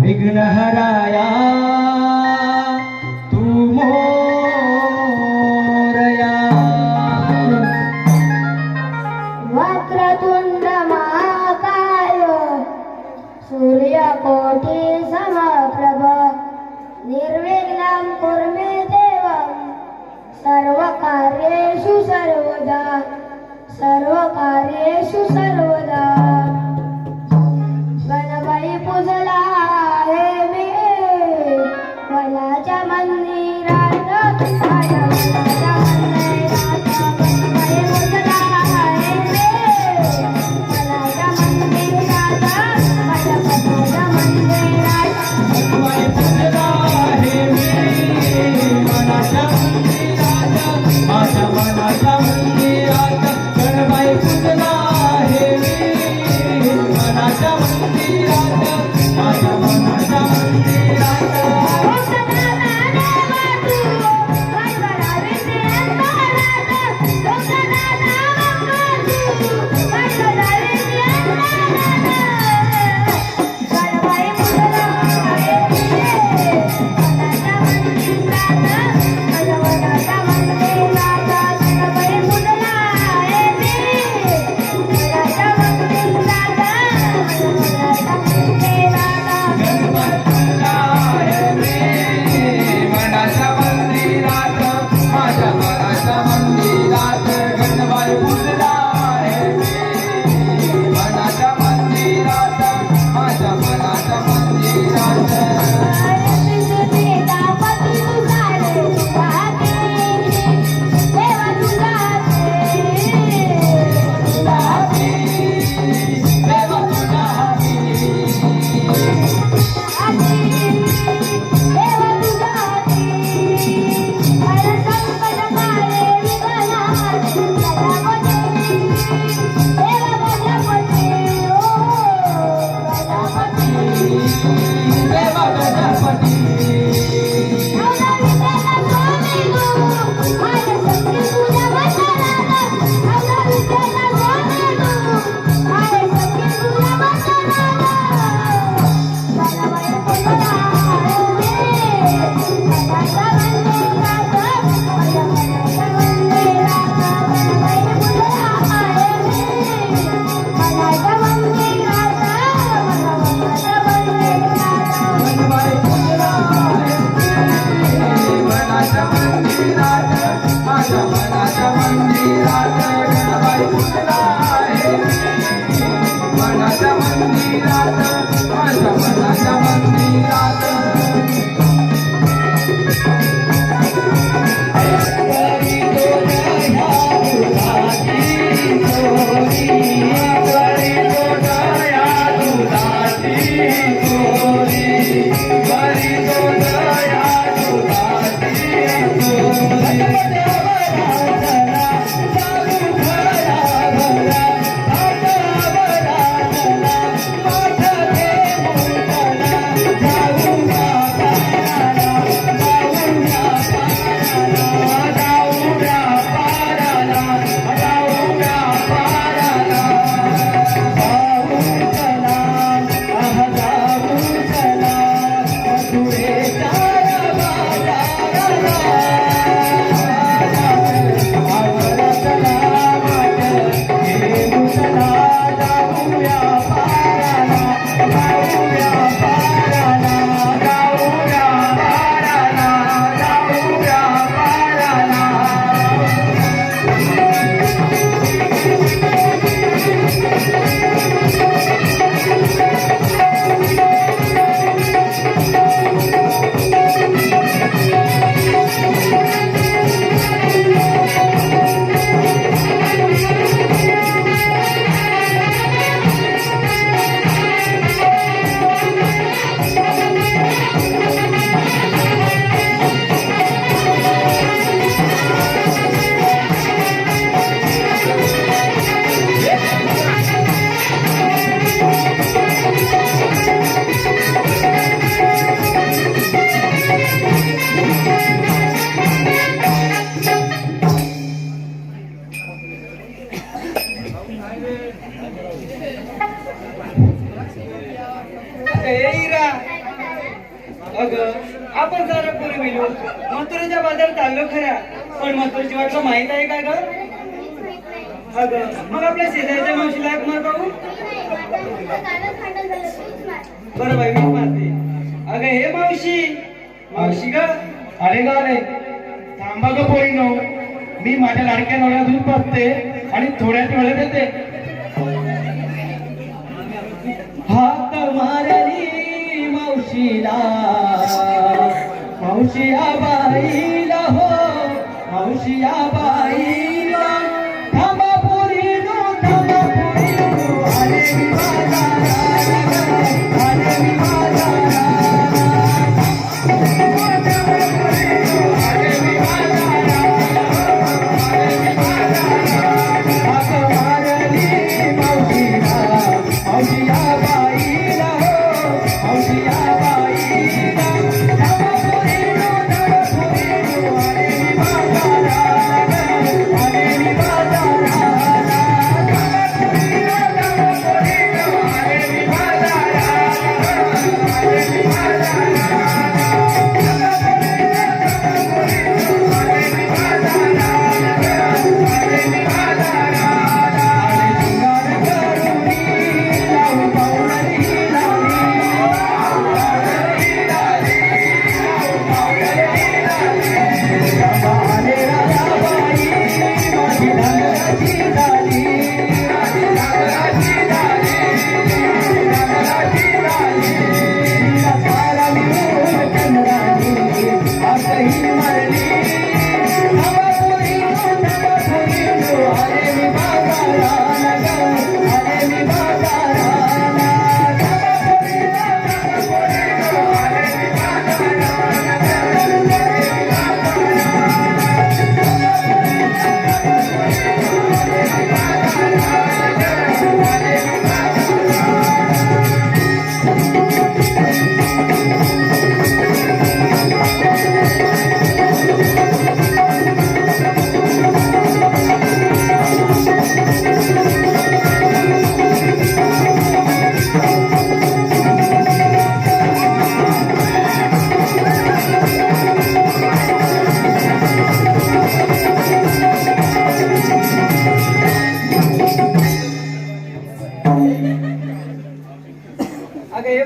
विघ्नहराया तू मोरया। वक्रतुंड महाकाय सूर्यकोटि समप्रभ निर्विघ्नं कुरु मे देव सर्वकार्येषु सर्वदा सर्वकार्येषु सर्वदा। गणपती पूजला आहे मी वनाच्या मंदिरात माझ्या वनाच्या मंदिरात गणपती पूजला आहे मी वनाच्या मंदिरात माझ्या वनाच्या मंदिरात गणपती पूजला आहे मी वनाच्या मंदिरात माझ्या वनाच्या मंदिरात गणपती पूजला आहे मी वनाच्या मंदिरात माझ्या वनाच्या मंदिरात। आपण जरा पुढे मिळू मथुरेच्या बाजारात चाललो खऱ्या पण मथुरेची वाट माहित आहे का ग अगं मग आपल्या शेजारच्या मावशीला एक मार पाहू बरं बाई मी मारते अगं हे मावशी मावशी ग अरे गा रे थांबा ग पोरीनो मी माझ्या लाडक्या नवऱ्या दूध पाजते आणि थोड्याच वेळेत येते. हाक मारली मावशीला मावशी आबाईला हो मावशी आबाईला थांबा पोरीनो आले मी बाजाराला आले मी बाजाराला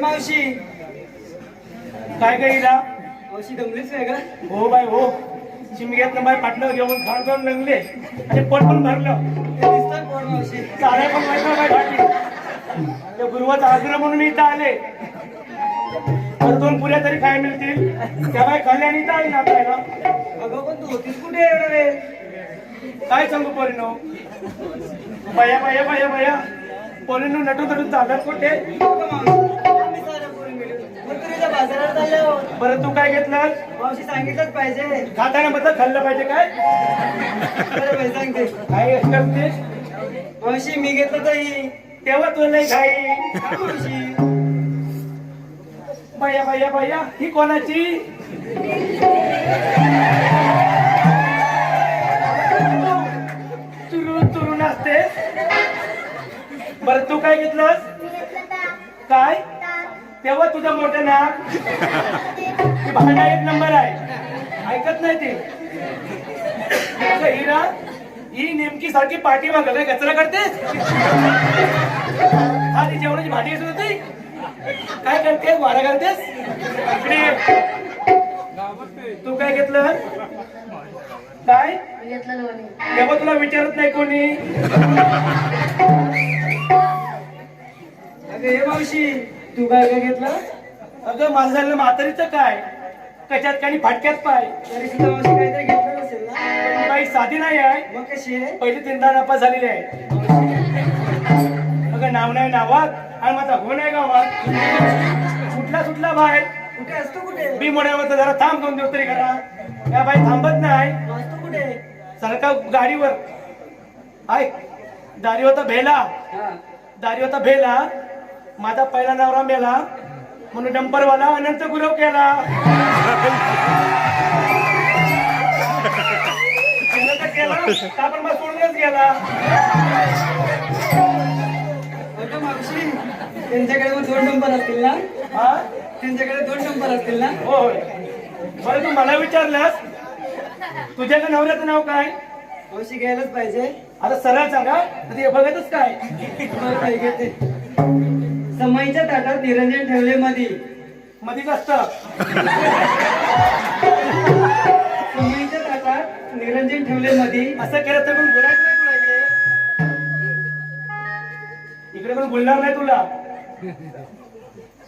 मावशी काय गईला मावशी दमलीच आहे का हो बाय हो चिमग्यात बाय पाटलं घेऊन खाण खाऊन लंगले आणि पोट पण भरलं दिसतात कोण मावशी चाऱ्या पण माहिती बाय घाटी त्या गुरुवाचा आग्रह म्हणून इथं आले तर 2 पुऱ्या तरी खाय मिळतील त्या बाय खाल्ल्याने इथं आली नातायला अगं पण तू होतीस कुठे एवढा वेळ काय सांगू पोरीनो बया बया बया बया पोरीनो नटून नटून चालत कुठे मथुरेच्या बाजारात आलो बरं तू काय घेतलं मावशी सांगितलंच पाहिजे खाताना बदल खाल्लं पाहिजे काय बरं बाई सांगते काय करते मावशी मी घेतलं दही तेव्हा तुला नाही खाई का मावशी बया बया बया ही कोणाची चुरून चुरून असते बरं तू काय घेतलंस काय तेव्हा तुझं मोठं नाक ती भांडा 1 नंबर आहे ऐकत नाही ते हिरा ही नेमकी सारखी पाठी माग काय कचरा करते हा ती जेवणाची भांडी असत होती काय करते वारा करतेस इकडे ये. तू काय घेतलं काय तेव्हा तुला विचारत नाही कोणी अगं हे मावशी तू काय काय घेतलं अगं माझं झालं म्हातारीचं काय कशात काही फाटक्यात पाय तरी सुद्धा मावशी काहीतरी घेतलं नसेल ना पण बाई साधी नाही आहे मग कशी आहे पहिले 3दा नापास झालेली आहे अगं नाव नाही नावात आणि माझा हो नाही गावात सुटला सुटला बाहेर कुठे असतो कुठे बी मोड्यावर जरा थांब 2 दिवस तरी करा या बाई थांबत नाही असतो कुठे सारखा गाडीवर ऐक दारी होता भेला हा दारी होता भेला माझा पहिला नवरा मेला म्हणून डंपरवाला अनंत गुरव केला आपण मग सोडूनच गेला अगं मावशी त्यांच्याकडे मग 2 नंबर असतील ना हा त्यांच्याकडे 2 नंबर असतील ना होय बरं तू मला विचारलंस तुझ्या का नवऱ्याचं नाव काय? औषधी घ्यायलाच पाहिजे. आता सरळ सांगा ते बघतच काय? बरं, काय घेते. समईच्या ताटात निरंजन ठेवले मधी. मधीच असतं. समईच्या ताटात निरंजन ठेवले मधी. असं केलं तर पण बोलायचं नाही तुला इकडे. इकडे पण बोलणार नाही तुला.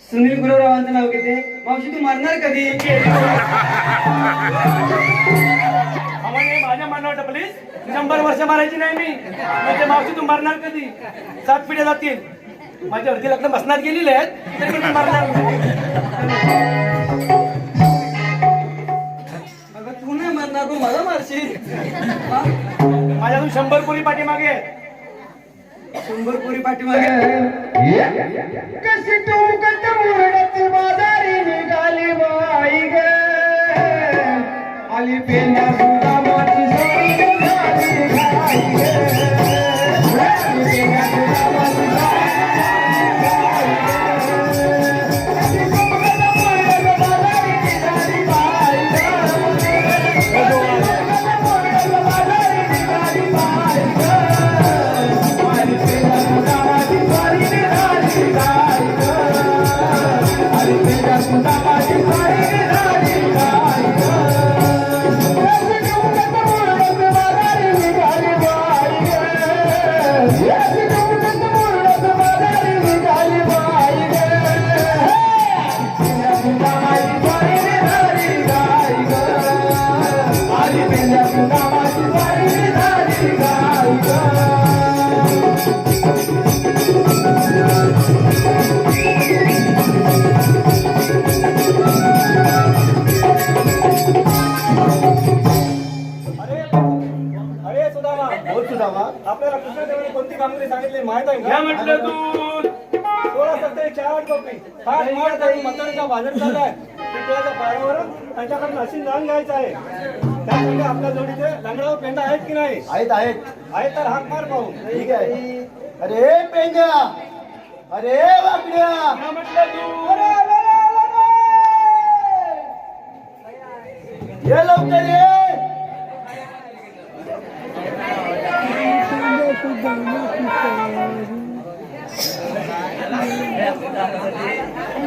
सुनील गुरुरावांचं नाव घेते. मावशी तू मारणार कधी? आम्हाला माझ्या मनावर प्लीज 100 वर्ष मारायची नाही मी. म्हणजे मावशी तू मारणार कधी? 7 पिढ्या जातील. माझ्या वरती लग्न बसण्यात गेलेले आहेत तरी पण मारणार नाही. अगं तू नाही मारणार तू मला मारशील. हा? माझ्यातून 100 पोरी पाठीमागे आहेत. 100 पोरी पाठीमागे. कशी तू कट मुरडत बाजारी निघाली बाई ग आली पेंडा सुद्धा माती सोडी निघाली घाई ग. आली पेंडा सुद्धा माती सोडी निघाली कशी तू कट मुरडत बाजारी निघाली बाई ग बाजारी निघाली बाई ग आली पेंडा सुद्धा माती सोडी निघाली घाई ग आली पेंडा सुद्धा माती सोडी निघाली घाई ग. आपल्याला कृष्णदेवाने कोणती कामगिरी सांगितली माहित आहे का? म्हटलं तू 16 कॉपी फार मार करून मतांचा बाजार चाललाय. पिंपळाच्या पारावरून त्यांच्याकडून अशी जाण घ्यायचं आहे. त्यासाठी आपल्या जोडीचे लंगडावर पेंडा आहेत की नाही? आहेत आहेत आहेत तर हाक मार पाहू. ठीक आहे. अरे पेंड्या अरे वाकड्या म्हटलं तू ये लवकर ये.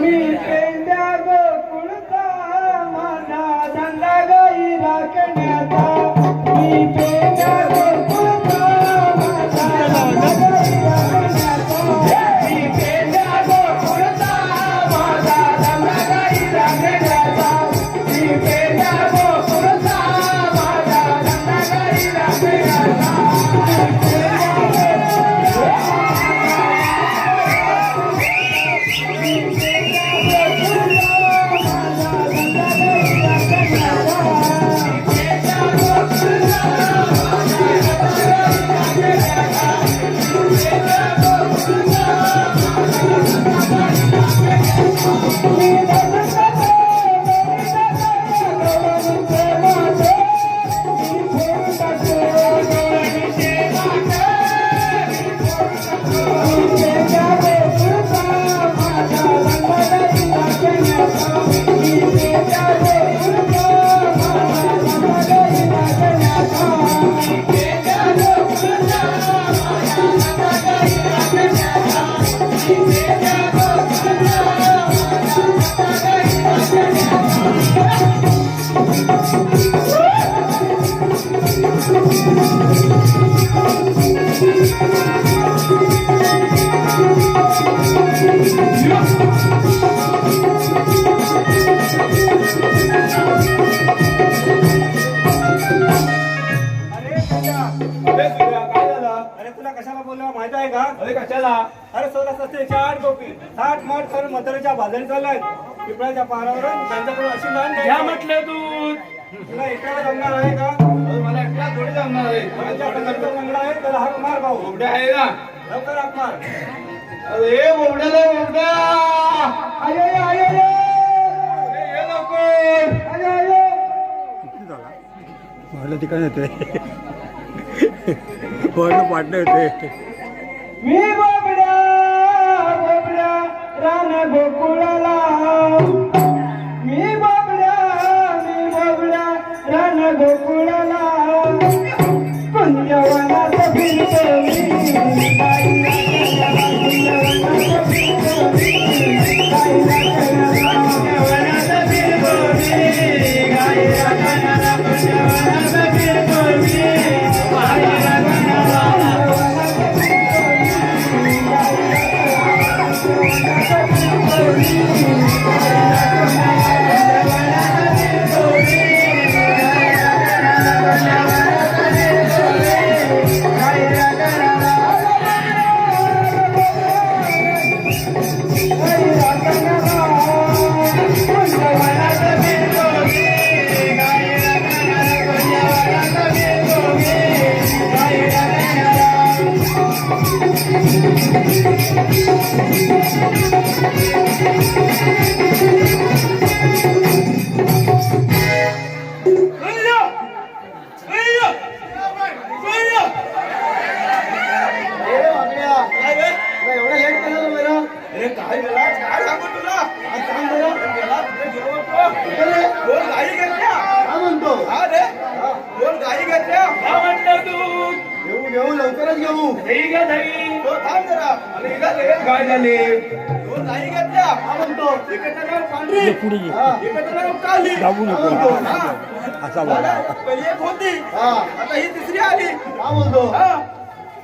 मी पेंड्या गोकुळचा माझा धंदा गाई राखण्याचा. मी पेंड्या गोकुळचा माझा धंदा गाई राखण्याचा. मी पेंड्या गोकुळचा माझा धंदा गाई राखण्याचा. मी पेंड्या गोकुळचा माझा धंदा गाई राखण्याचा. म्हाताऱ्याच्या बाजारी चाललाय. पिपळाच्या पारावरून त्यांच्याकडून अशी लहान घ्या म्हटलं दूध. तुला एकट्याला जमणार आहे का? मला एकट्या थोडी जमणार आहे. माझ्याकडे लंगडा आहे त्याला हाक मार भाऊ. बोबड्या आहे ना लवकर हाक मार. अरे बोबड्याला बोबड्या आयो आयो अरे ये लवकर आयो आयो. मला ठिकाण येते पाटणं येते. मी बोबड्या बोबड्या रान गोकुळाला. मी बोबड्या मी गोकुळाला कुंजवनात फिरतो मी गाई राखणारा कुंजवनात फिरतो मी गाई राखणारा कुंजवनात फिरतो मी गाई राखणारा कुंजवनात फिरतो मी गाई राखणारा एवढा लेट केलं बरं. अरे काय झाला काय सांगू तुला आज सांग बरं. गेला तुझ्या जेवण कुठे रे? दोन गाई घेतल्या काय म्हणतो? हा रे दोन गाई घेतल्या काय म्हटलं तू घेऊ घेऊ लवकरच घेऊ. ठीक आहे दही तो थांब जरा आणि काय झाले दोन गाई घेतल्या काय म्हणतो? एकाचं नाव पांढरी पुढे हा. एकाचं नाव काली दाबू नको. काय म्हणतो? हा. असा बोला. आता पहिली एक होती हा. आता ही तिसरी आली काय म्हणतो? हा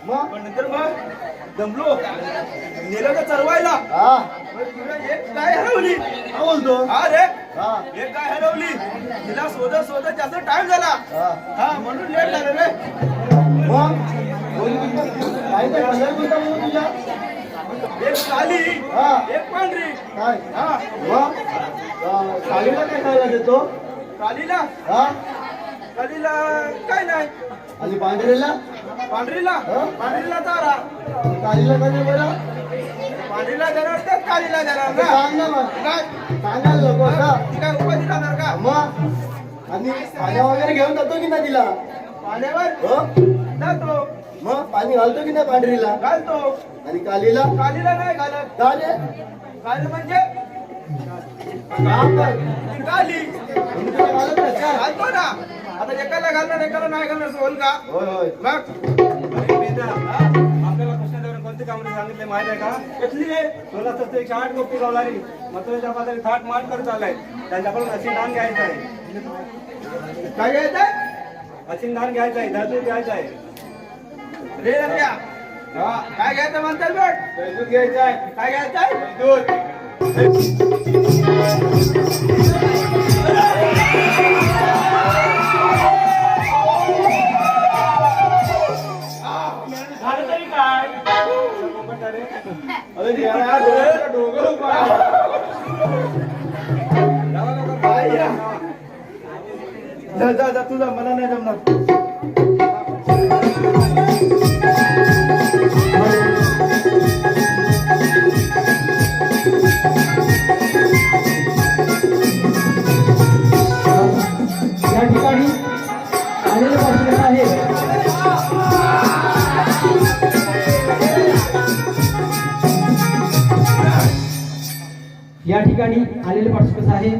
मग पण नंतर मग दमलो नेलं तर चरवायला हा. पण तुला एक गाय हरवली काय बोलतो? हा रे हा. एक गाय हरवली तिला शोधत जास्त टाइम झाला हा. हा म्हणून लेट झालं रे मग काय ते कलर कोणता बोलतो तुझ्या? एक काली हा. एक पांढरी काय? हा मग कालीला काय खायला देतो? कालीला हा. कालीला काय नाही आणि पांढरेला? पांढरीला हा? पांढरीला चारा आणि कालीला काय दे बरं? पांढरीला देणार तर कालीला देणार ते ना सांग ना मग. काय सांगायला नको का? ती काय उपाधी राहणार का मग आणि पाण्या वगैरे घेऊन जातो की नाही तिला? पाण्यावर हो? जातो मग पाणी घालतो की नाही पांढरीला? घालतो आणि कालीला? कालीला नाही घालत का रे? काली म्हणजे काम कर. ती काली तुम्ही त्याला घालत नाही का? घालतो ना आता एकाला घालणार एकाला नाही घालणार बोल का होय होय. मग आपल्याला कृष्णादेवाने कोणती कामं सांगितले माहिती आहे का? कसली आहे सोला तर एक 8 गोपी गावलारी मथुरेच्या पाजारी थाट माट करत आलाय त्यांच्याकडून अशी दान घ्यायचं आहे काय घ्यायचंय अशी दान घ्यायचं आहे धरती घ्यायचं आहे रे रम्या हा काय घ्यायचं म्हणतात बघ दूध घ्यायचं आहे काय घ्यायचंय दूध झालं तरी काय अरे देवा, डोक्याला डोकं उपाय. जा जा जा तुझा मला नाही जमणार या ठिकाणी आलेले पार्श्वत आहे या ठिकाणी आलेले पार्श्वत आहे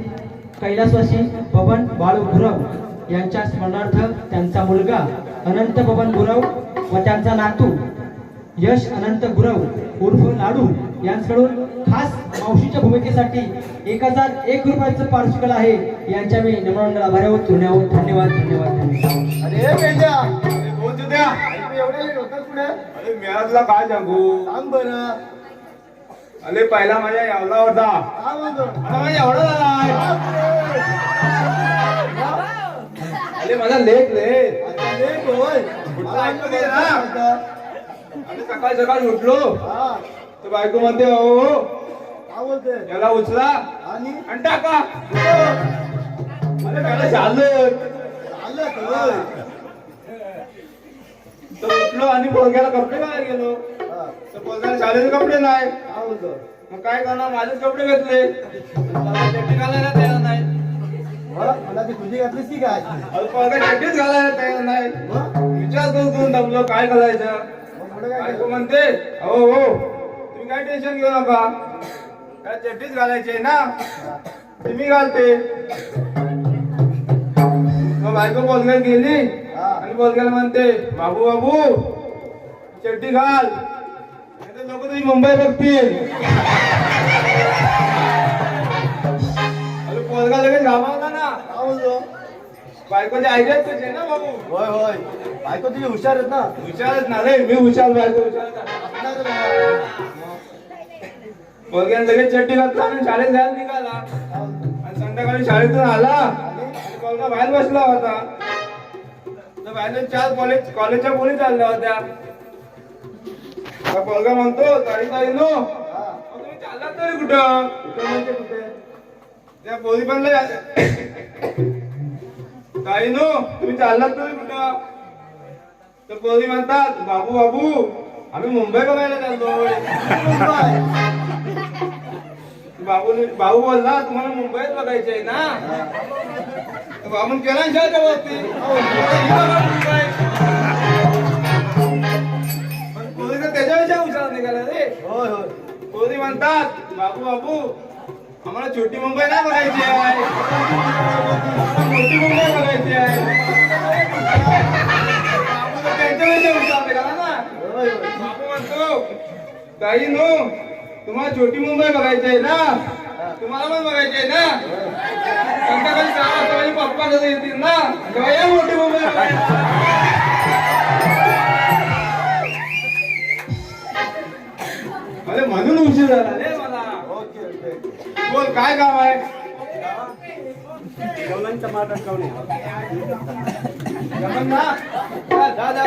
कैलासवासी बबन बाळू गुरव यांच्या स्मरणार्थ त्यांचा मुलगा अनंत बबन गुरव व त्यांचा नातू यश अनंत गुरव उर्फ लाडू यांच्याकडून खास मावशीच्या भूमिकेसाठी 1001 रुपयाचं पारितोषिक आहे. यांच्या मी नम्र आभारी आहोत. धन्यवाद धन्यवाद धन्यवाद धन्यवाद. अरे पेंड्या, बोल तू द्या. तू एवढ्या लेट होतास पुढे? अरे मिळाला काय सांगू सांग बरं. अरे पहिला माझ्या यावला होता काय म्हणतो? आता माझा एवढा झाला अरे माझा लेट लेट आता लेट होय. कुठला ऐकू मला दे ना. आता. अरे सकाळी सकाळी उठलो हा. तर बायको म्हणते हो काय बोलते? याला उचला आणि आणि टाका अरे त्याला झालं आलं होय. तर उठलो आणि पोरग्याला कपडे बाहेर गेलो हा. तर पोरग्याला शाळेचे कपडे नाही काय बोलतो? मग काय करणार माझेच कपडे घेतले मला चड्डी घालायला तयार नाही मला ती तुझी घातलीस की काय? अरे पोरगा चड्डीच घालायला तयार नाही मग विचार करून दमलो काय घालायचं मग पुढे काय बायको केलं? म्हणते हो हो तुम्ही काय टेन्शन घेऊ नका काय चड्डीच घालायची आहे ना ती मी घालते मग बायको बोलगायला गेली हा. आणि बोलगायला म्हणते बाबू बाबू चड्डी घाल नाहीतर लोक तुझी मुंबई बघतील. अरे पोरगा लगेच घामावला ना. का बोलतो? बायकोची आयडिया तुझी ना बाबू. होय होय बायको तुझी हुशार आहेत ना. हुशारच ना रे, मी हुशार बायको हुशार. नाही रे बाबा. पोरग्याने लगेच चड्डी घातला आणि शाळेत जायला निघाला. काय बोलतो? आणि संध्याकाळी शाळेतून आला आणि पोरगा बाहेर बसला होता. तर बाहेर चार कॉलेजच्या मुली चालल्या होत्या. हा पोरगा म्हणतो ताई ताई नो हा. तुम्ही चाललात तरी कुठं? कुठे म्हणजे कुठे? त्या पोरी म्हणलं ताई नो तुम्ही चाललात तरी कुठं? तर पोरी म्हणतात बाबू बाबू आम्ही मुंबई बघायला चाललोय. मुंबई. बाबू बोलला तुम्हाला मुंबईत बघायची आहे ना. तर बाबून केला ना शाळेच्या वरती. पण पोरी तर त्याच्यापेक्षा हुशार निघाला रे. होय होय पोरी म्हणतात बाबू बाबू आम्हाला छोटी मुंबई नाही बघायची आहे, मोठी मुंबई बघायची आहे. बाबू तर त्यांच्यापेक्षा हुशार निघाला ना. होय होय बाबू म्हणतो ताई नो तुम्हाला छोटी मुंबई बघायची आहे ना, तुम्हाला पण बघायची आहे ना. संध्याकाळी 6 वाजता माझे पप्पा जसं येतील ना तेव्हा या मोठी मुंबई बघायची. अरे म्हणून उशीर झाला रे मला. Okay okay. बोल काय काम आहे? जेवणांचा मार टाकवणे. जमन ना? जा जा जा.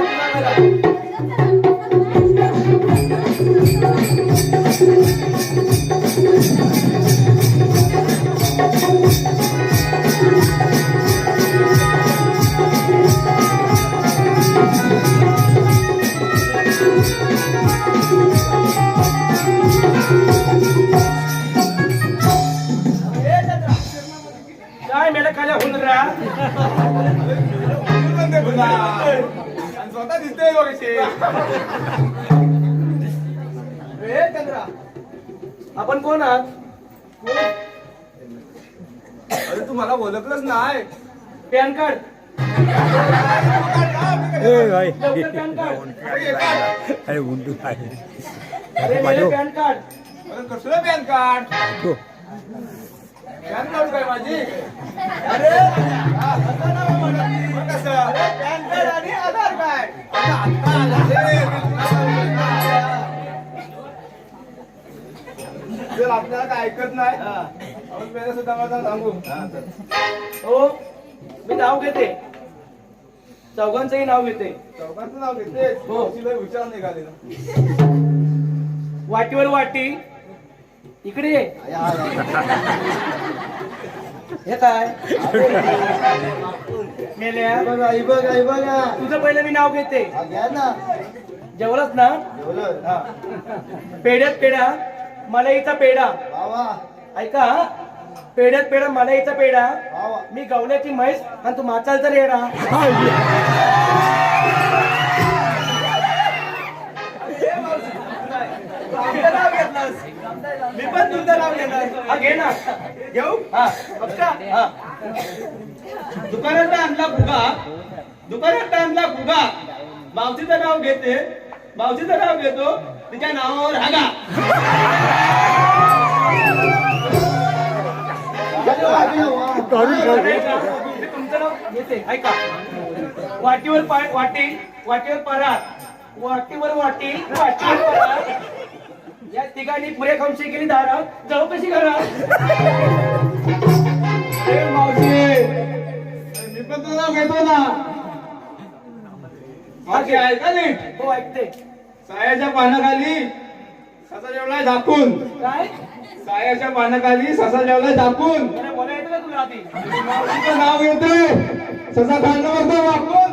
काय मेला खाल्या होऊन रा आणि स्वतः दिसतोय बघशी. रे चंद्रा आपण कोण आहात? अरे तू मला ओळखलंच नाही. पॅन कार्ड लवकर पॅन कार्ड. अरे मेरे पॅन कार्ड. अरे कसलं पॅन कार्ड? पॅन कार्ड काय माझी? अरे असं नाही म्हणत. मग कसं? अरे पॅन कार्ड आणि आधार कार्ड. आता आलं जर आपल्याला काय ऐकत नाही आपण पहिला सुद्धा मला सांगू. हो मी नाव घेते, चौघांचंही नाव घेते. चौकांचं नाव घेते. हो. तिला विचार निघाले ना. वाटीवर वाटी इकडे ये. या, या. हे काय मेल्या? बघा आई बघा आई बघा. तुझं पहिलं मी नाव घेते. हा, घ्या ना. जेवलंच ना? जेवलं. हा. पेढ्यात पेढा मलाईचा पेढा. वा वा ऐका हा. पेढ्यात पेढा मलाईचा पेढा. वा वा. मी गवल्याची म्हैस आणि तू माचालचा रेडा. आपलं नाव घेतलंस. मी पण तुझं नाव घेणार. हा घे ना. घेऊ? हा पक्का? हा. दुकानात आणला फुगा, दुकानात आणला फुगा. मावशीचं नाव घेते, मावशीचं नाव घेतो, तिच्या नावावर हागा. अरे वा, अरे वा. मी तुमचं नाव घेते. ऐका वाटीवर वाटी वाटीवर परात, वाटीवर वाटी वाटीवर परात. या तिघांनी पुरे खमशी केली दारात. जाऊ कशी करा? मावशी मी पण तुझं नाव घेतो ना. मावशी ऐका नीट. हो ऐकते. सायाच्या पानाखाली ससा जेवलाय झाकून. काय सायाच्या पानाखाली ससा जेवलाय झाकून. मला बोला येतं का तुला आधी? मावशीचं नाव घेतोय. ससा खाल्लं बघतो वाकून.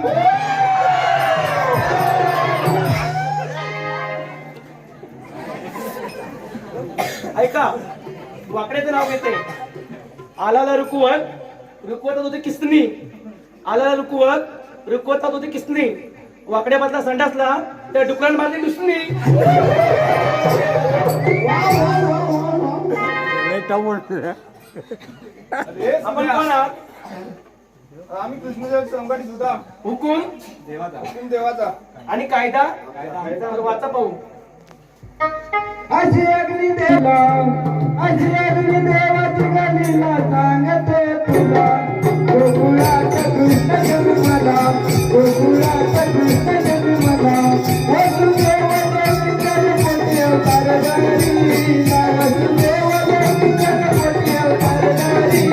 ऐका वाकड्याचं नाव घेते. आलाला रुकवत रुकवत होती किसनी. आलाला रुकवत रुकवत होती किसनी. वाकड्या बदला संडासला त्या डुकरान मारली दुसनी. अरे आपण कोण आहात? आम्ही कृष्णदेव संघटित होता हुकूम हुकूम देवाचा आणि कायदा तर वाचा पाहू. अशी अग्नी देवा अशी अग्नी देवाची गलीला सांगते तुला गोकुळाचा कृष्ण जन्मला गोकुळाचा कृष्ण जन्मला वसुदेव देवीचे मोठे अवतार धारी वसुदेव देवीचे मोठे अवतार धारी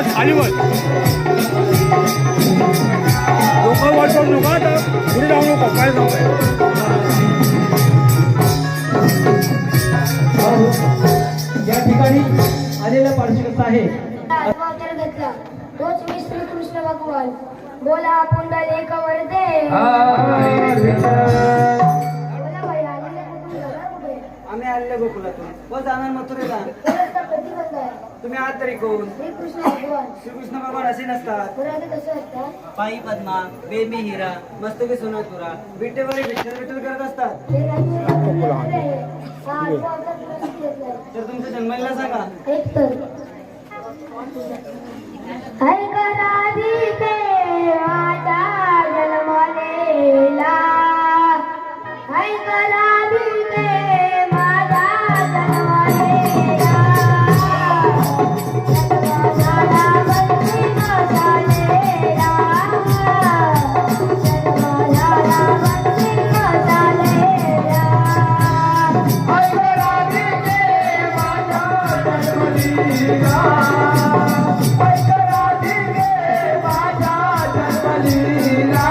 खाली वर लोकं वर करू नका तर पुढे जाऊ नको काय जाऊ या ठिकाणी आलेला पार्श्वत आहे अवतार घेतला तोच मी श्री कृष्ण भगवान बोला पुंडलिक वरदे बोला बाई आलेले कुठून जाणार कुठे आम्ही आलेले गोकुलातून व जाणार मथुरेला रस्ता प्रतिबंध आहे तुम्ही आहात तरी कोण श्री कृष्ण भगवान श्रीकृष्ण भगवान असे नसतात पुराणे कसे असतात पायी पद्मा बेमी हिरा मस्तकी सोनातुरा विटेवरी विठ्ठल विठ्ठल करत असतात हे राज्य आहे हा आठवा अवतार प्रसिद्ध घेतलाय तर तुमच्या जन्माला सांगा एक तर ऐकराधिके माझा जन्मलेला ऐकराधिके माझा जन्मलेला जन्मझाला बंदी मसालेला जन्मझाला बंदी मसालेला ऐकराधिके माझा जन्मलीला ऐकराधिके माझा जन्मलीला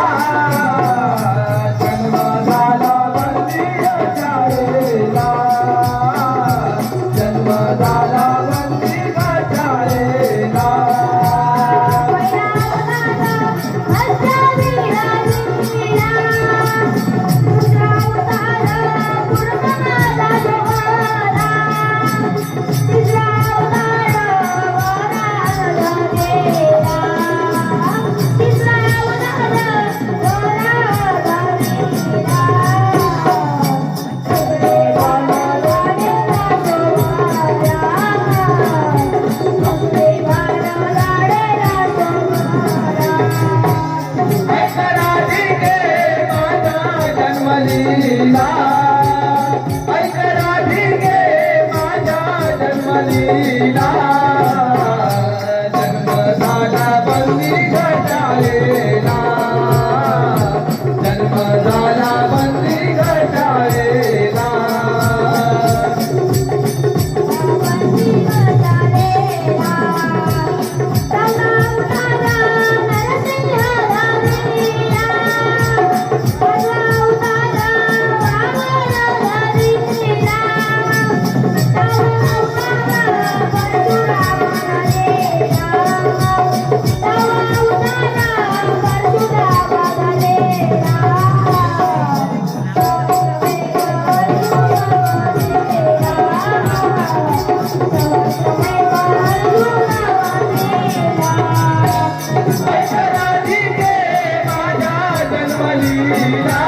लीला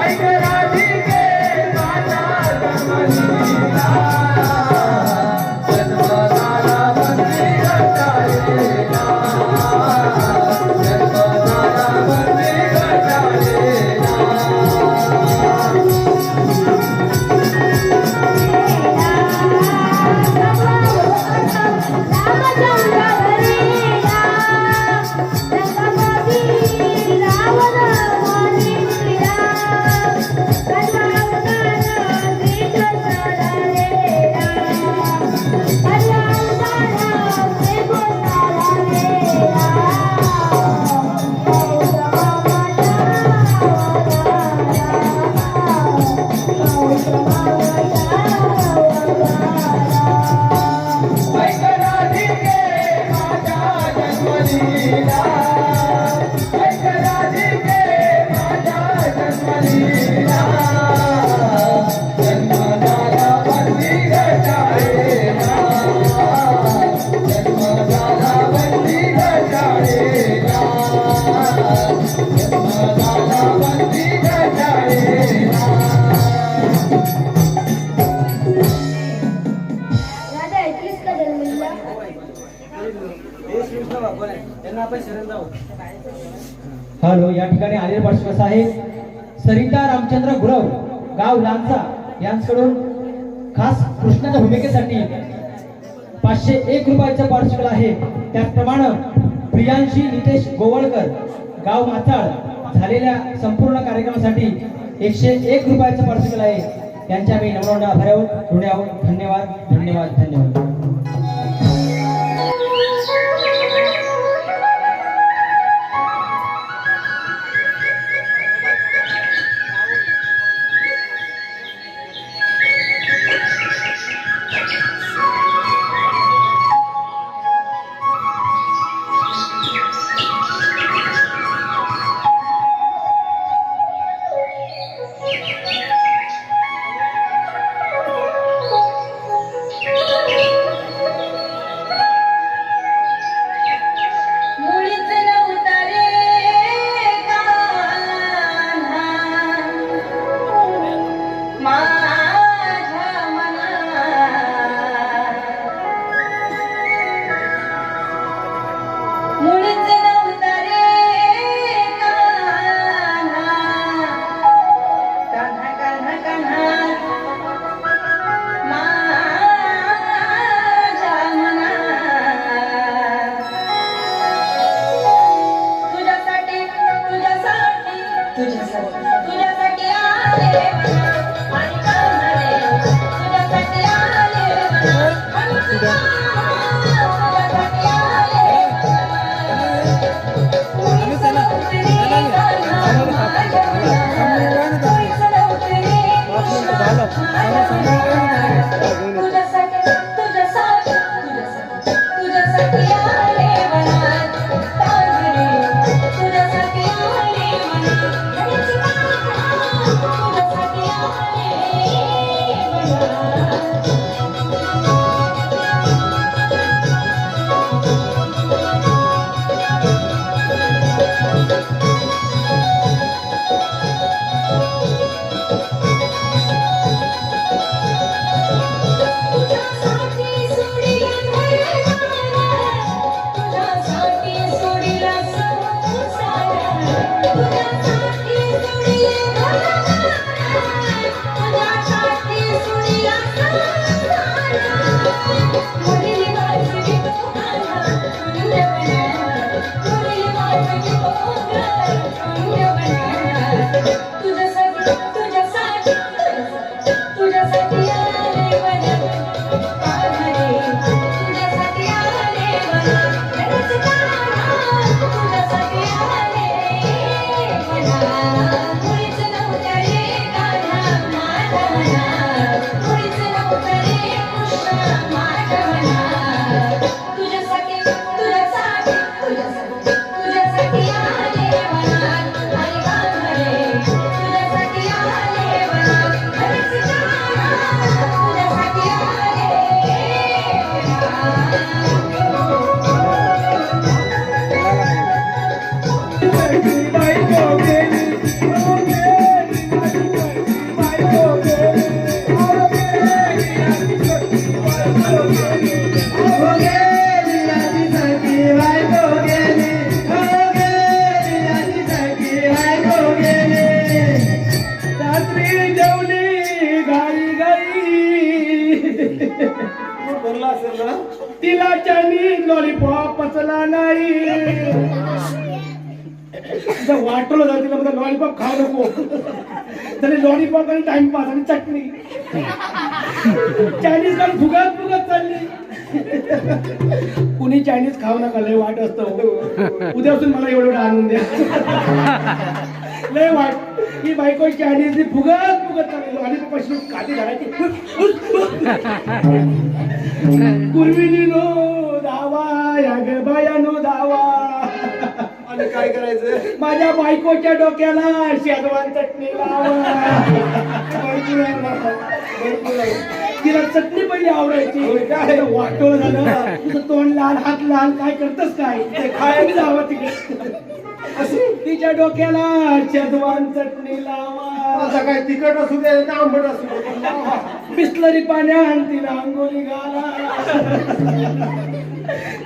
ऐक राधिके माझ्या जन्मलीला जन्म झाला मंदिर टाळेला जन्म झाला मंदिर टाळेला ऐक राधिके माझ्या जन्मलीला ऐक राधिके माझ्या जन्मलीला जन्म झाला मंदिर टाळेला जन्म झाला मंदिर टाळेला जन्म झाला मंदिर टाळेला राजा ऐकलीस का जन्मलीला? त्यांना आपण शरण जाऊ. हॅलो, या ठिकाणी आलेले पार्श्वस आहे सरिता रामचंद्र गुरव, गाव लांजा यांच्याकडून खास कृष्णाच्या भूमिकेसाठी 501 रुपयाचं पार्श्वल आहे. त्याचप्रमाणे प्रियांशी नितेश गोवळकर, गाव माचाळ झालेल्या संपूर्ण कार्यक्रमासाठी 101 रुपयाचं पार्श्वल आहे. त्यांच्या मी नम्र आभार ऋणी आहोत. धन्यवाद धन्यवाद धन्यवाद. तुझ्यासाठी नाही लॉलीपॉप पचला नाही वाटलं जाते तिला म्हणजे लॉलीपॉप खाऊ नको तरी लॉलीपॉप आणि टाइमपास आणि चटणी चायनीज खाऊन फुगत फुगत चालली कुणी चायनीज खाऊ नका लय वाट असतं उद्यापासून मला एवढं आणून द्या लय वाट ही बायको चायनीज फुगत फुगत चालली लॉलीपॉप अशी काठी घालायची पूर्वी नो दावा या ग बायानो दावा आणि काय करायचं माझ्या बायकोच्या डोक्याला शेजवान चटणी तिला चटणी पहिली आवडायची काय वाटोळ झालं तुझं तोंड लाल हात लाल काय करतस काय ते खायला जावं तिकडे तिच्या डोक्याला शेजवान चटणी लावा आता काय तिखट असू दे ना आंबट असू दे बिस्लरी पाण्यात तिला अंघोळी घाला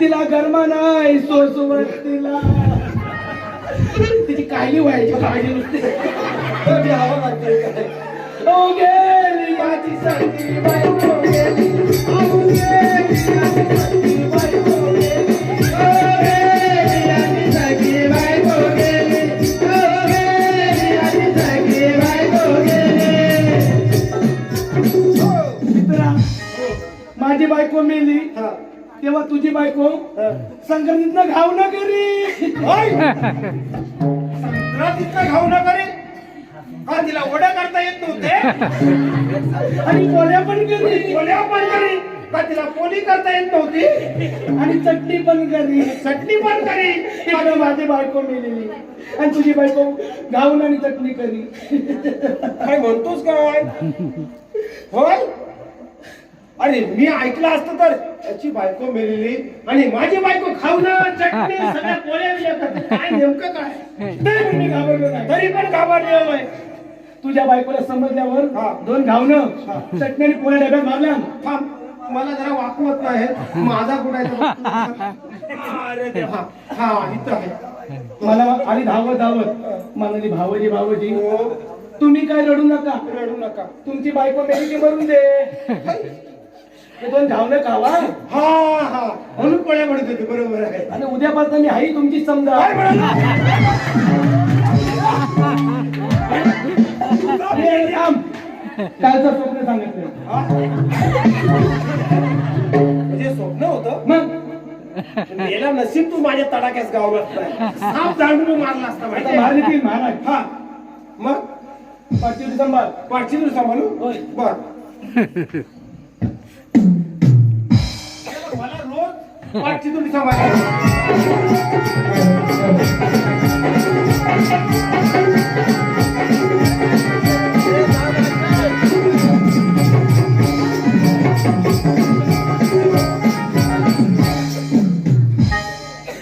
तिला गरमा नाही सोसवत तिला तिची कायली व्हायची काळजी नुसती हवा लागते काय ओ गेली माझी सखी बायको गेली ओ गेली माझी सखी बायको गेली ओ गेली माझी सखी बायको गेली ओ गेली माझी सखी बायको गेली मित्रा माझी बायको मेली तेव्हा तुझी बायको संक्रांतीतनं घाव न करी संक्रांतीतनं घाऊ नका रे का तिला वडा करता येत नव्हते आणि पोळ्या पण करी पोळ्या पण करी का तिला पोळी करता येत नव्हती आणि चटणी पण करी चटणी पण करी तिकडं माझी बायको मेलेली आणि तुझी बायको घाऊन आणि चटणी करी काय म्हणतोस काय होय अरे मी ऐकलं असतं तर याची बायको मेलेली आणि माझी बायको खाऊन चटणी सगळ्या पोळ्या बिळ्या करते. काय नेमकं काय तरी मी घाबरलो नाही तरी पण घाबरले होय तुझ्या बायकोला समजल्यावर हा. 2 घावणं चटणी आणि पोळ्या डब्यात मारल्या थांब मला जरा वाकवत नाही माझा कुठायचा अरे देवा हा इथं आहे मला आली धावत धावत म्हणाली भावजी भावजी हो, तुम्ही काय रडू नका रडू नका तुमची बायको मेली की मरून दे हे 2 घावणं खावा हा हा म्हणून पोळ्या म्हणत होती बरोबर आहे आणि उद्यापासून मी हाई तुमची समजा काय म्हणाला? ए, थांब. कालचं स्वप्न सांगितलं म्हणजे स्वप्न होतं मग मेला नशीब तू माझ्या तडाक्यास गावला असता साप जाणून मारला असता आता माहिती बाहेर येतील महाराज हा मग 5 डिसेंबर पाचशे दिवस सांभाळू होय. बर मला रोज 500 दिवस सांभाळायचं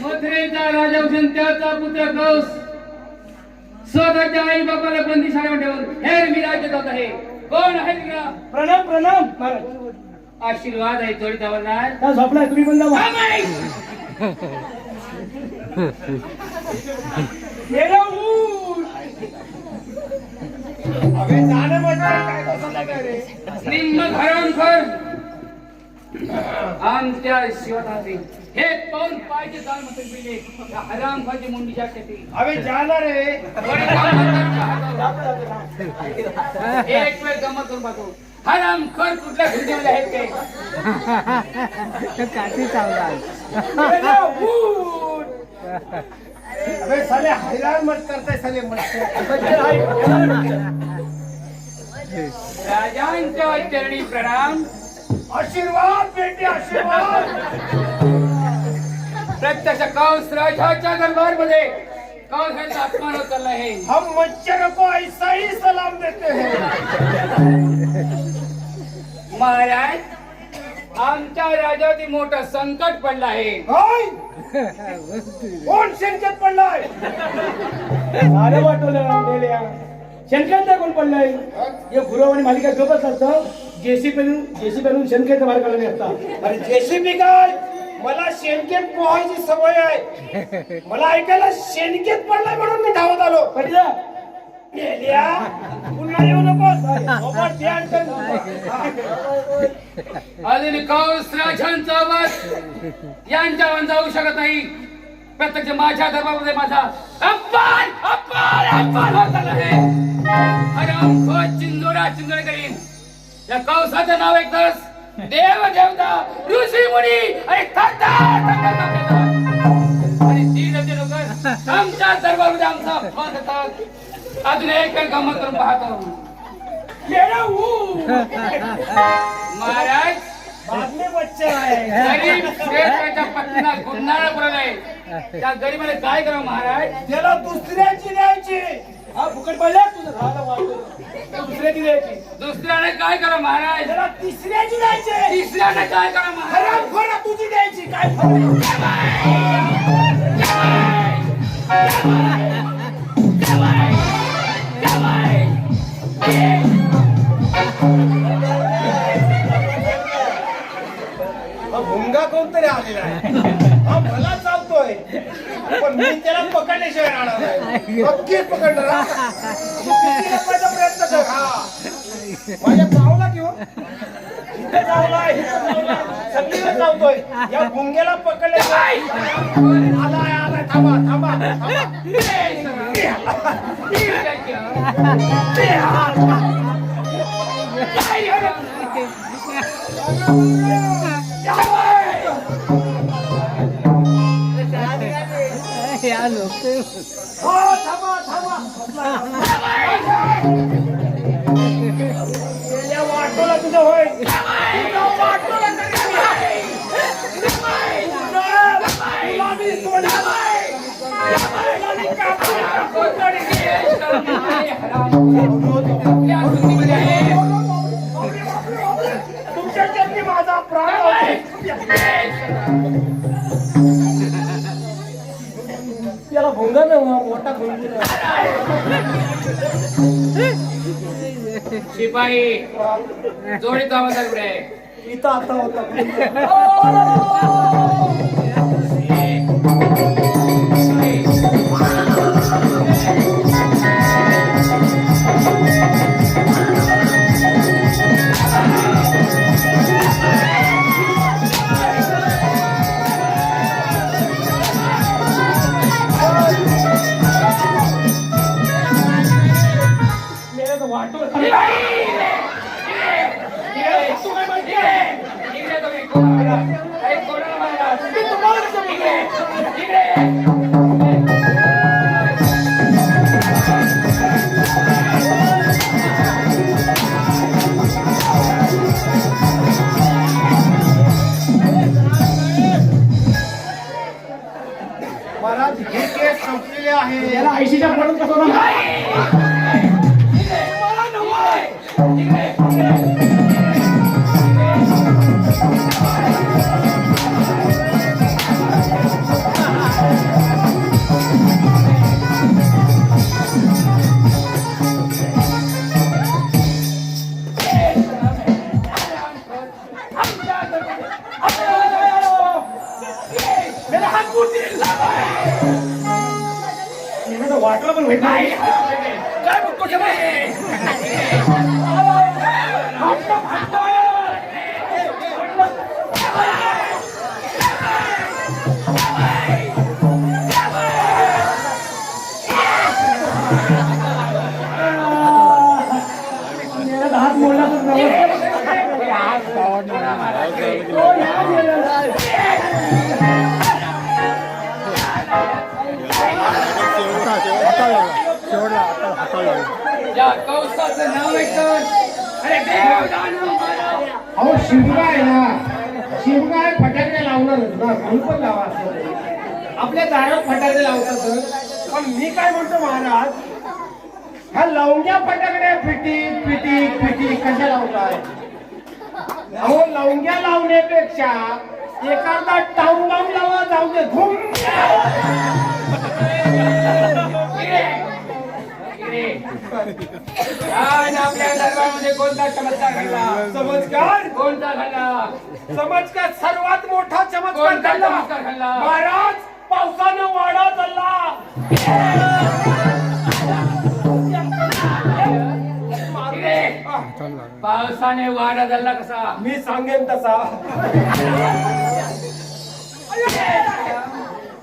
मथुरेचा राजा होऊन त्याचा पुत्र कौस स्वतःच्या आई बापाला बंदी शाळेवर ठेवून हे मी राज्य जात आहे कोण आहे का प्रणाम प्रणाम महाराज आशीर्वाद आहे जोडी जवळणार का झोपलाय तुम्ही पण जावा गेला ऊर. अबे जाणं म्हटलं काय कसं लागाय रे श्रीमद हरणकर आमच्या शिवताचे हे पाऊल पाहिजे जाण म्हणते पहिले हरामखाची मुंडीच्या शेती अबे जाणार रे एक वेळ गमत करून पाहतो हरामखोर कुठल्या घुंडीमध्ये आहेत गेला ऊर. अबे साले हैराण मत करताय साले मत राजांच्या चरणी प्रणाम आशीर्वाद बेटे आशीर्वाद प्रत्यक्ष कंस राजाच्या दरबारमध्ये कंसाचा अपमान होत चालला आहे हम मच्छर को ऐसा ही सलाम देते हैं महाराज आमच्या राजावरती मोठं संकट पडलं आहे काय कोण शेंचत पडलाय झालं वाटवलं मेल्या शेणखत कोण पडलाय हे गुरव आणि मालिका झोपत असतं जेसीबी शेणखेचं बाहेर काढले असतात अरे जेसीबी काय मला शेणकेत पोहायची सवय आहे मला ऐकायला शेणकेत पडलाय म्हणून मी धावत आलो पडला मेल्या पुन्हा येऊ नको बाबा ध्यान कर अजून कौस राजांचा आवाज यांच्यावर जाऊ शकत नाही. प्रत्यक्ष माझ्या दरबारामध्ये माझा अपमान अपमान अपमान होत आहे. हरामखोर चिंचोरा चिंचोरे करीन. या कौसाचं नाव ऐकताच देव देवता ऋषी मुनी आणि आणि तीन लोक आमच्या दरबारामध्ये आमचा अपमान करतात. अजून एक गमत करून पाहतो. महाराज बादले बच्चा आहे गरीब शेतकऱ्याच्या पत्नीला गुन्हाळ पुरवलंय. त्या गरीबाने काय करावं महाराज? त्याला दुसऱ्याची द्यायची. हा फुकट पडला तुझं झालं वाटलं दुसऱ्याची द्यायची. दुसऱ्याने काय करावं महाराज? त्याला तिसऱ्याची द्यायची. तिसऱ्याने काय करावं महाराज? हरामखोरा तुझी द्यायची. काय फरक? हा भुंगा कोणतरी आलेला आहे. हा मला चावतोय पण मी त्याला पकडल्याशिवाय राहणार नाही. नक्कीच पकडणार हा. तू किती लपवायचा प्रयत्न कर. हा माझ्या चावला घेऊन इथे चावलाय, इथे चावलाय, सगळीकडे चावतोय. या भुंग्याला पकडल्याशिवाय आलाय आलाय. थांबा थांबा हो थांबा थांबा. त्या वाटोला तुझं होय. तुझं वाटोला तरी तुला मी सोडणार नाही. तुला मी कापणार. तुमच्या जन्मी माझा प्राण त्याला भोंगा ना मोठा भोंगा. शिपाई जोडीचा आवाज आहे पुढे. इथं आता होता. महाराज हे केस संपलेले आहे. याला ऐशीच्या पडून कसं वाटलं पण भेट नाही. काय बघतो हात मोडला या कौसाचं नाव ऐकून अरे देव दानव मानव. अहो शिमगा आहे ना. शिमगा आहे फटाके लावणारच ना. कोण पण लावा असं. आपल्या दारात फटाके लावतात. पण मी काय म्हणतो महाराज ह्या लवंग्या फटाकड्या पिटी पिटी पिटी कशा लावताय? अहो लवंग्या लावण्यापेक्षा एखादा टाऊन लावून लावा. जाऊ दे धूम. आज आपल्या दरबारामध्ये कोणता चमत्कार घडला? चमत्कार कोणता घडला? चमत्कार सर्वात मोठा चमत्कार कोणता घडला. चमत्कार घडला? महाराज पावसानं वाडा चालला. पावसाने वाडा झाला कसा मी सांगेन तसा.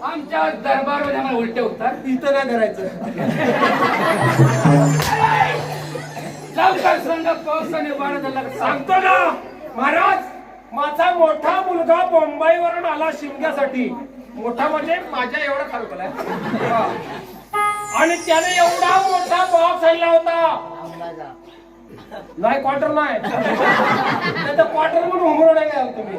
आमच्या दरबारमध्ये आम्हाला उलटे होतात. इथं नाही करायचं. लवकर सांगा पावसाने वाडा झाला कसा. सांगतो ना महाराज, माझा मोठा मुलगा मुंबईवरून आला शिमग्यासाठी. मोठा म्हणजे माझ्या एवढा खालकला आणि त्याने एवढा मोठा बॉक्स आणला होता. नाही क्वार्टर नाही त्याचं क्वार्टर म्हणून उमरो नाही घ्याल तुम्ही.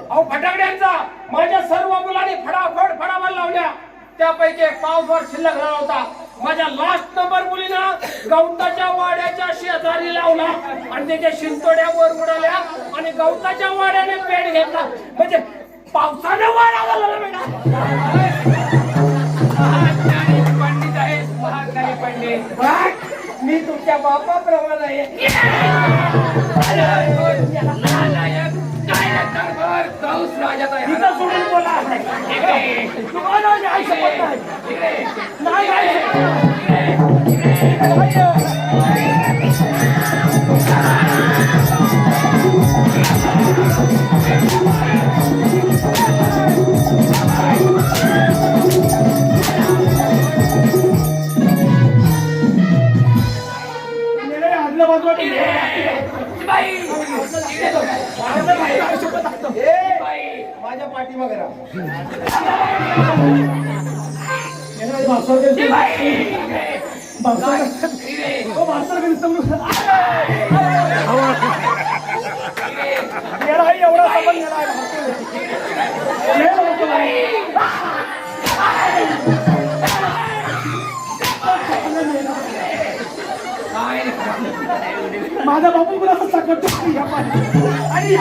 अहो फटाकड्यांचा माझ्या सर्व मुलांनी फडाफड लावल्या. त्यापैकी एक पावसावर शिल्लक राहिला होता. माझ्या लास्ट नंबर मुलीनं गवताच्या वाड्याच्या शेजारी लावला आणि त्याच्या शिंतोड्यावर उडाल्या आणि गवताच्या वाड्याने पेट घेतला. म्हणजे पावसाने वाडा झाला बेटा. पंडित आहे महाकाली पंडित. मी तुमच्या बापाप्रमाणे आहे. इथं सोडून बोला. तुम्हाला आई शपथ नाही. आदल्या बाजूला माझ्या पाठीमागे राहा. एवढा सामान माझा बापू पण असं सकट आणि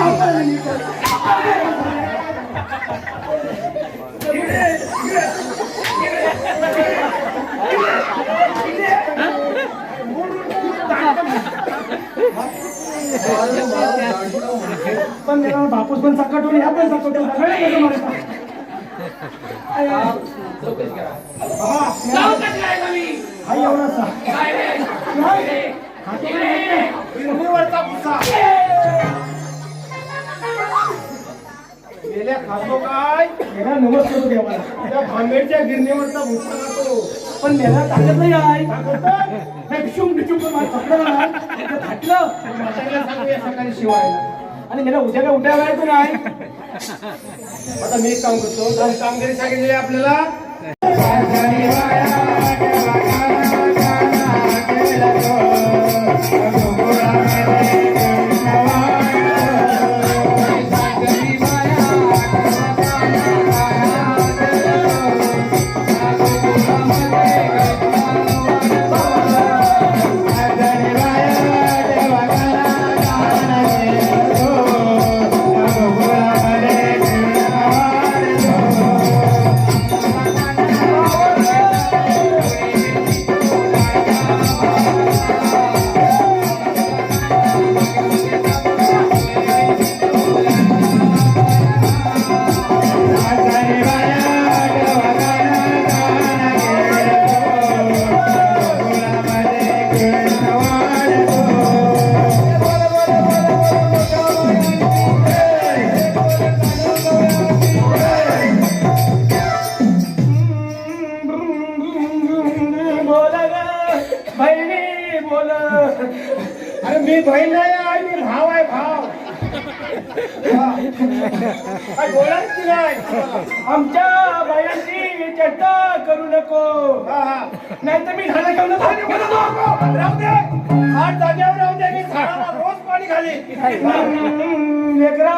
पण बापूस पण सकटून ह्या पण सकटून हा एवढासा गिरणीवरचा भुसा गेल्या खातो काय गेला नमस करू देवाला. त्या भांबेडच्या गिरणीवरचा भुसा खातो पण मेला टाकत नाही आहे. बिशुम घातलं सांगूया सकाळी शिवायला आणि मला उद्या काय उद्या जायचं नाही. आता मी एक काम करतो. दोन कामगिरी सांगितलेली आपल्याला. अरे मी बहीण नाही आहे, मी भाव आहे भाव. बोलायची नाही. आमच्या बायांची चर्चा करू नको. नाही तर मी झाडं घेऊन राहू दे. आठ जागेवर राहू दे. मी झाडाला रोज पाणी घाली लेकरा.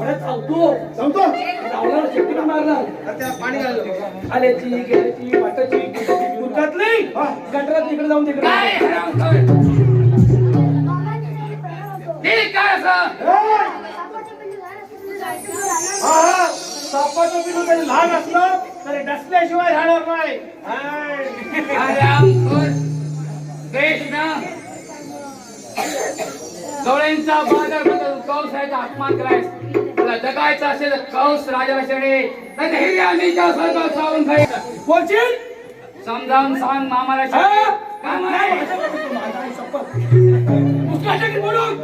संपतो त्या पाणी घालतो आल्याची गेल्याची वाटाची गुरकातली गटरात तिकडे जाऊन तिकडे काय हरामखोर? हे काय असं? हा सापाचं पिलू काही लहान असलं तरी डसल्याशिवाय राहणार नाही हरामखोर कृष्ण गवळ्यांचा बाजार बदल कौसाचा अपमान करायचा तुला जगायचं असेल तर कौस राजाला शेणे नाही तर हिर्या मीच्या स्वर्गात सावून खायचं बोलशील समजावून सांग मामाला हा? काय म्हणाय? मुस्काटाकी बोलून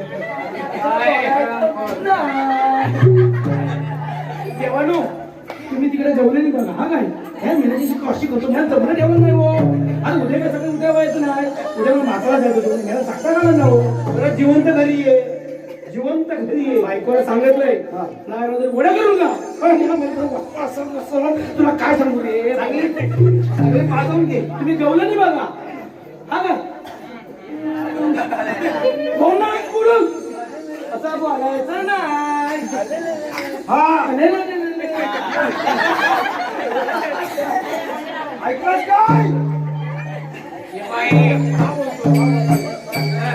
काय हरामखोर? देवानू तुम्ही तिकडे जेवलेली बघा हा काय ह्या मेल्याची कॉशी करतो ह्या जमलं जेवण नाही हो आज उद्या काय सगळं उद्या व्हायचं नाही उद्या मला माताला जायचं होतं ह्याला सांगता का ना हो बरं जिवंत घरी ये जिवंत घरी ये बायकोला सांगितलंय नाही वगैरे उड्या करून का असं असं तुला काय सांगू रे सगळे पाजवून घे तुम्ही जेवलं नाही बघा हा का बोल ना पुढून असं बोलायचं नाही हा नाही, नाही, नाही, नाही. ऐकलंस काय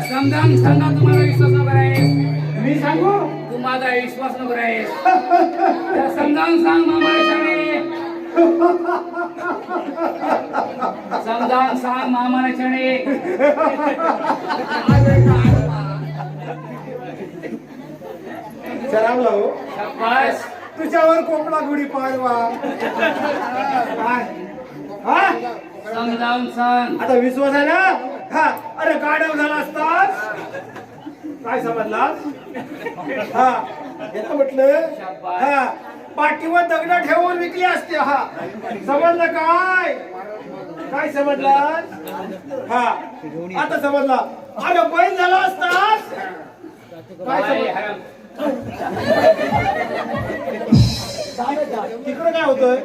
समजावून सांगा तुम्हाला विश्वास नको आहे मी सांगू तू माझा विश्वास नको आहे समजावून सांग मामाला शेणे समजावून सांग मामाला शेणे शरावला हो शाबास तुझ्यावर कोंबडा गुढी पाडवा काय हा समजावून सांग आता विश्वास आहे ना हा अरे गाडव झाला असतास काय समजलास हा याला म्हटलं हा पाठीवर दगड ठेवून विकली असते हा समजलं काय काय समजलास हा आता समजला अरे बैल झाला असतास काय समजलं तिकडे काय होतंय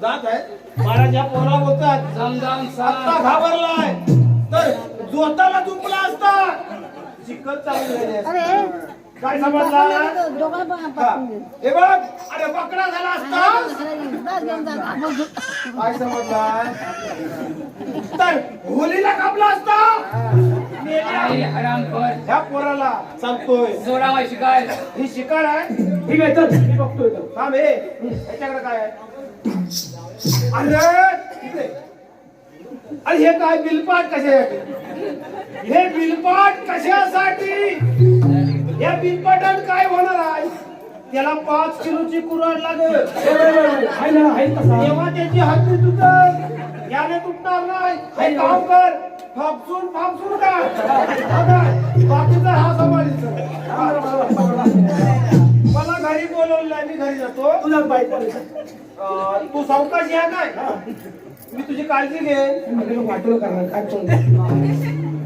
जात आहे महाराज या पोरा बोलतात समजावून आता सांग घाबरलाय तर जोताला दुंपला असता चिकन चालू झाली असती. काय समजला हा. हे बघ अरे बकरा झाला असता काय समजला तर होलीला कापला असता काय हरामखोर ह्या पोराला सांगतोय सोडा माय शिकाय ही शिकार आहे ठीक आहे चल मी बघतोय तो. थांब हे याच्याकडे काय आहे अरे इकडे. अरे हे काय बिलपाट कशासाठी हे बिलपाट कशासाठी या बिलपाटात काय होणार आहे त्याला 5 किलोची कुऱ्हाड लागेल आहे ना आहे तसा तेव्हा त्याची हत्ती तुटल याने तुटणार नाही हे काम कर फापसून का बाकीचा हा सांभाळीचा मला घरी बोलवलंय मी घरी जातो तुला बायको तू सावकाश या काय मी तुझी काळजी घे वाटलं करणार काय चालू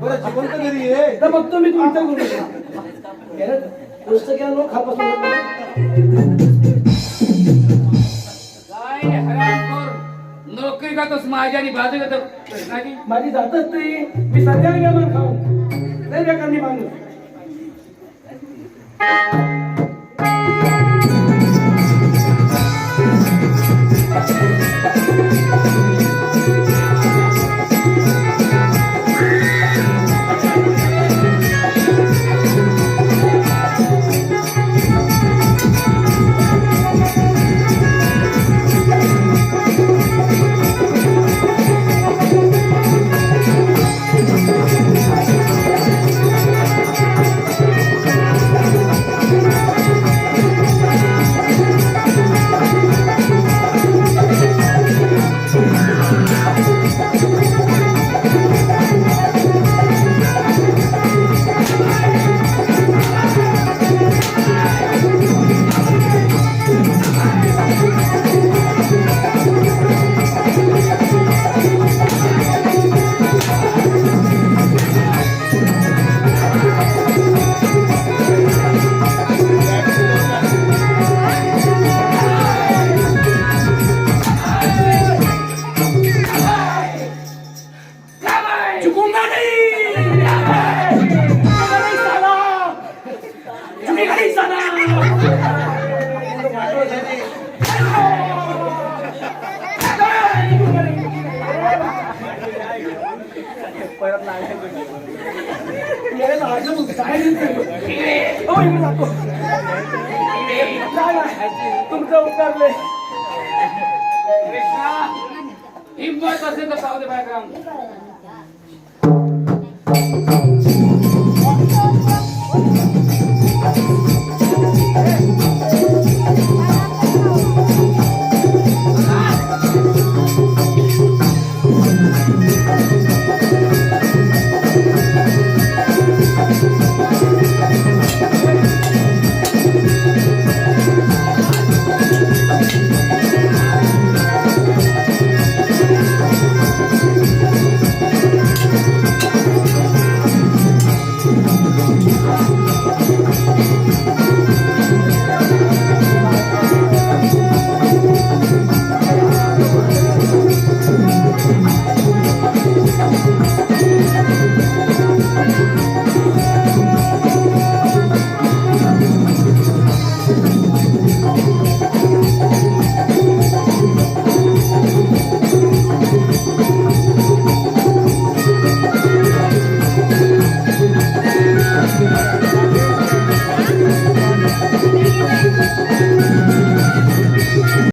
बरं जिवंत घरी ये तर बघतो मी तू विचार करू गोष्ट केला लोक खात बसतो काय हरामखोर नोकरी करतोस माझी आणि बाजू घेतो कृष्णाची माझी जातच नाही मी सध्या गेलो खाऊन नाही बेकार मी मागून परत नाही येडे लाजं मग काय दिसतंय? हो, इकडे जातो. नाही, नाही. तुमचं उतरले कृष्णा हिम्मत असेल तर जाऊ दे बायका